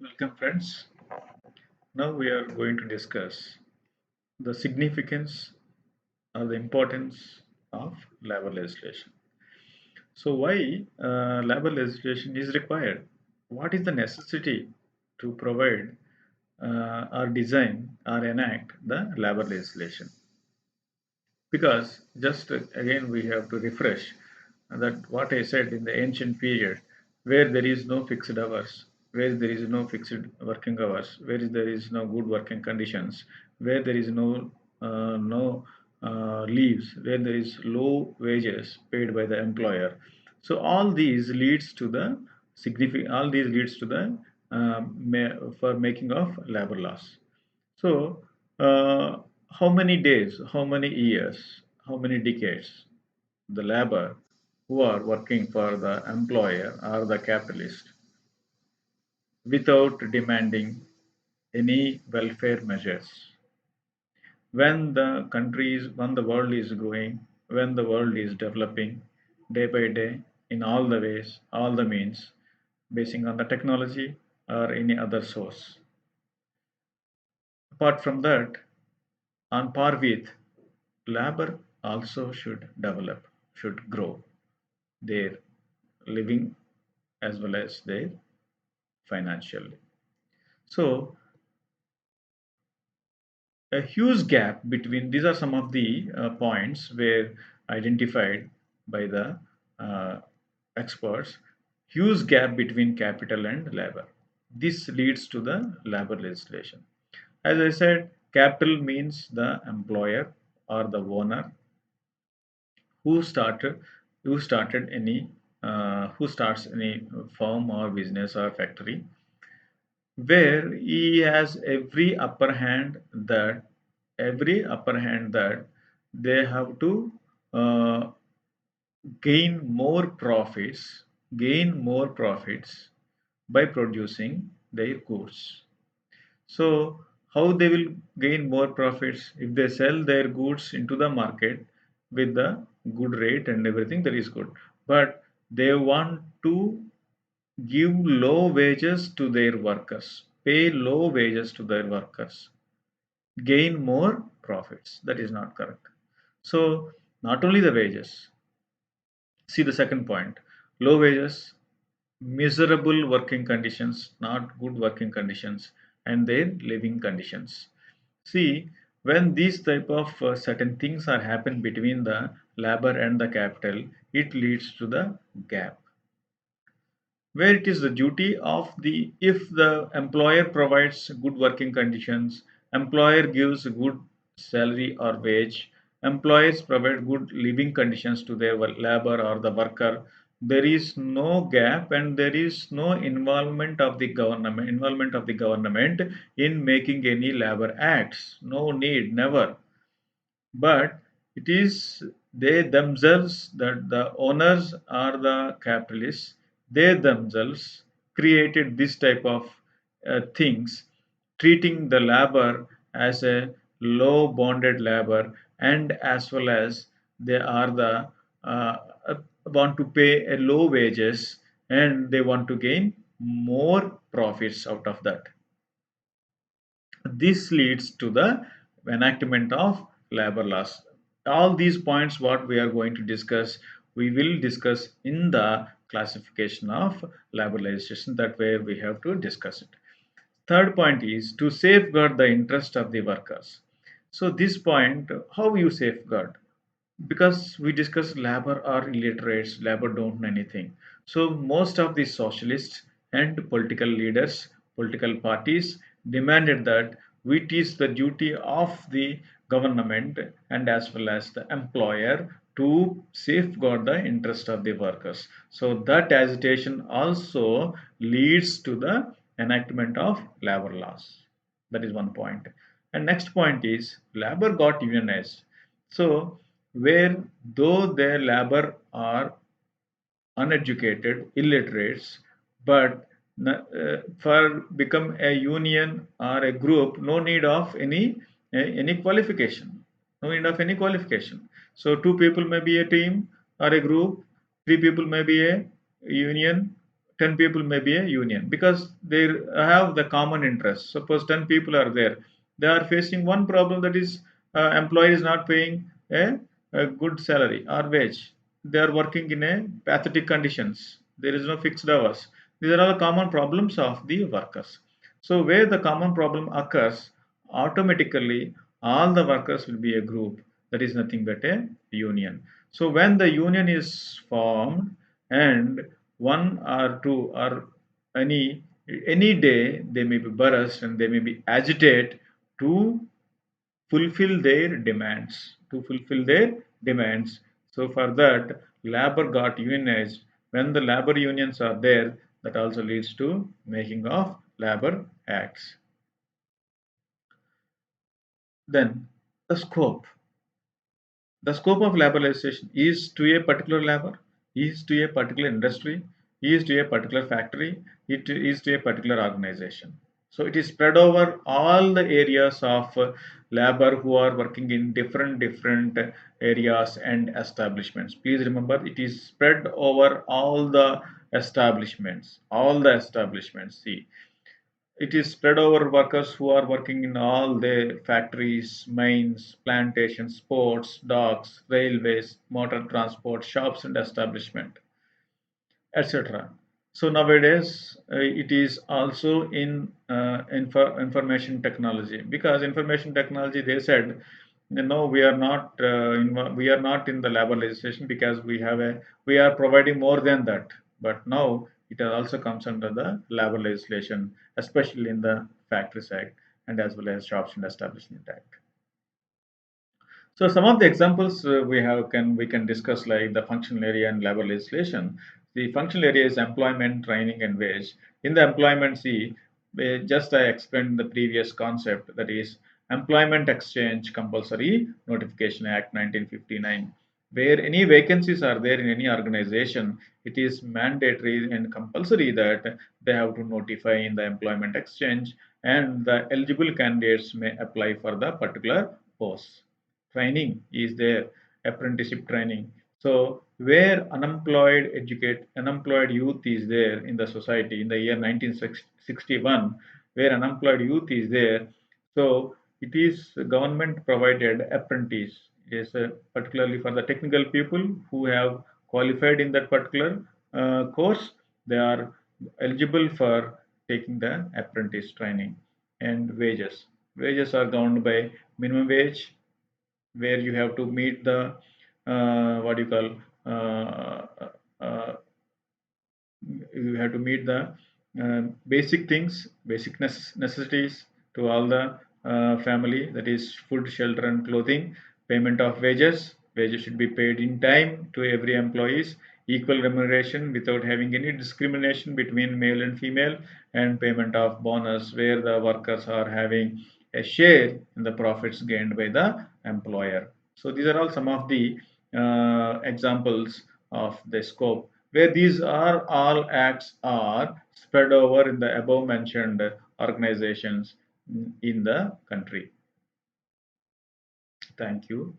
Welcome, friends. Now we are going to discuss the significance or the importance of labor legislation. So, why labor legislation is required? What is the necessity to provide or design or enact the labor legislation? Because just again we have to refresh that what I said in the ancient period, where there is no fixed hours, where there is no fixed working hours, where there is no good working conditions, where there is no leaves, where there is low wages paid by the employer. So all these leads to the significant. All these leads to the for making of labor laws. So, how many days, how many years, how many decades the labor who are working for the employer or the capitalist without demanding any welfare measures? When the world is growing, when the world is developing day by day in all the ways, all the means, basing on the technology or any other source. Apart from that, on par with labor also should develop, should grow their living as well as their financially. So a huge gap between these are some of the points where identified by the uh, experts. Huge gap between capital and labor. This leads to the labor legislation. As I said, capital means the employer or the owner who started who starts any firm or business or factory where he has every upper hand that they have to uh, gain more profits by producing their goods. So how they will gain more profits if they sell their goods into the market with the good rate and everything that is good. But they want to give low wages to their workers, pay low wages to their workers, gain more profits. That is not correct. So not only the wages, see the second point, low wages, miserable working conditions, not good working conditions, and their living conditions. See, when these type of certain things are happen between the labor and the capital, it leads to the gap where it is the duty of the if the employer provides good working conditions, employer gives good salary or wage, employers provide good living conditions to their labor or the worker, there is no gap and there is no involvement of the government in making any labor acts. No need, never. But it is they themselves, that the owners or the capitalists, they themselves created this type of things, treating the labor as a low bonded labor, and as well as they are the uh, uh, want to pay a low wages and they want to gain more profits out of that. This leads to the enactment of labor laws. All these points, what we are going to discuss, we will discuss in the classification of labor legislation. That where we have to discuss it. Third point is to safeguard the interest of the workers. So this point, how you safeguard? Because we discuss labor are illiterates, labor don't know anything. So most of the socialists and political leaders, political parties demanded that it is the duty of the government and as well as the employer to safeguard the interest of the workers. So that agitation also leads to the enactment of labor laws. That is one point. And next point is labor got unionized. So where though their labor are uneducated, illiterates, but for become a union or a group, no need of any qualification, no need of any qualification. So two people may be a team or a group, three people may be a union, 10 people may be a union because they have the common interest. Suppose 10 people are there, they are facing one problem, that is employee is not paying a good salary or wage. They are working in a pathetic conditions, there is no fixed hours. These are all common problems of the workers. So where the common problem occurs, automatically all the workers will be a group, that is nothing but a union. So when the union is formed, and one or two or any any day they may be burst and they may be agitate to fulfill their demands. So for that, labor got unionized. When the labor unions are there, that also leads to making of labor acts. Then the scope. The scope of labor legislation is to a particular labor, is to a particular industry, is to a particular factory, it is to a particular organization. So it is spread over all the areas of labor who are working in different areas and establishments. Please remember, it is spread over all the establishments. All the establishments. See, it is spread over workers who are working in all the factories, mines, plantations, ports, docks, railways, motor transport, shops and establishment, etc. So nowadays it is also in information technology, because information technology, they said, no, we are not in the labor legislation because we are providing more than that. But now it also comes under the labor legislation, especially in the Factories Act and as well as Shops and Establishment Act. So some of the examples we can discuss, like the functional area and labor legislation. The functional area is employment, training, and wage. In the employment, see, just I explained the previous concept, that is Employment Exchange Compulsory Notification Act 1959. Where any vacancies are there in any organization, it is mandatory and compulsory that they have to notify in the employment exchange, and the eligible candidates may apply for the particular post. Training is there, apprenticeship training. So where unemployed youth is there in the society in the year 1961, where unemployed youth is there, so it is government provided apprentice, is particularly for the technical people who have qualified in that particular course. They are eligible for taking the apprentice training. And wages are governed by minimum wage, where you have to meet the what do you call uh, you have to meet the basic things, basic necessities to all the family, that is food, shelter, and clothing. Payment of wages. Wages should be paid in time to every employees. Equal remuneration without having any discrimination between male and female, and payment of bonus where the workers are having a share in the profits gained by the employer. So these are all some of the examples of the scope, where these are all acts are spread over in the above mentioned organizations in the country. Thank you.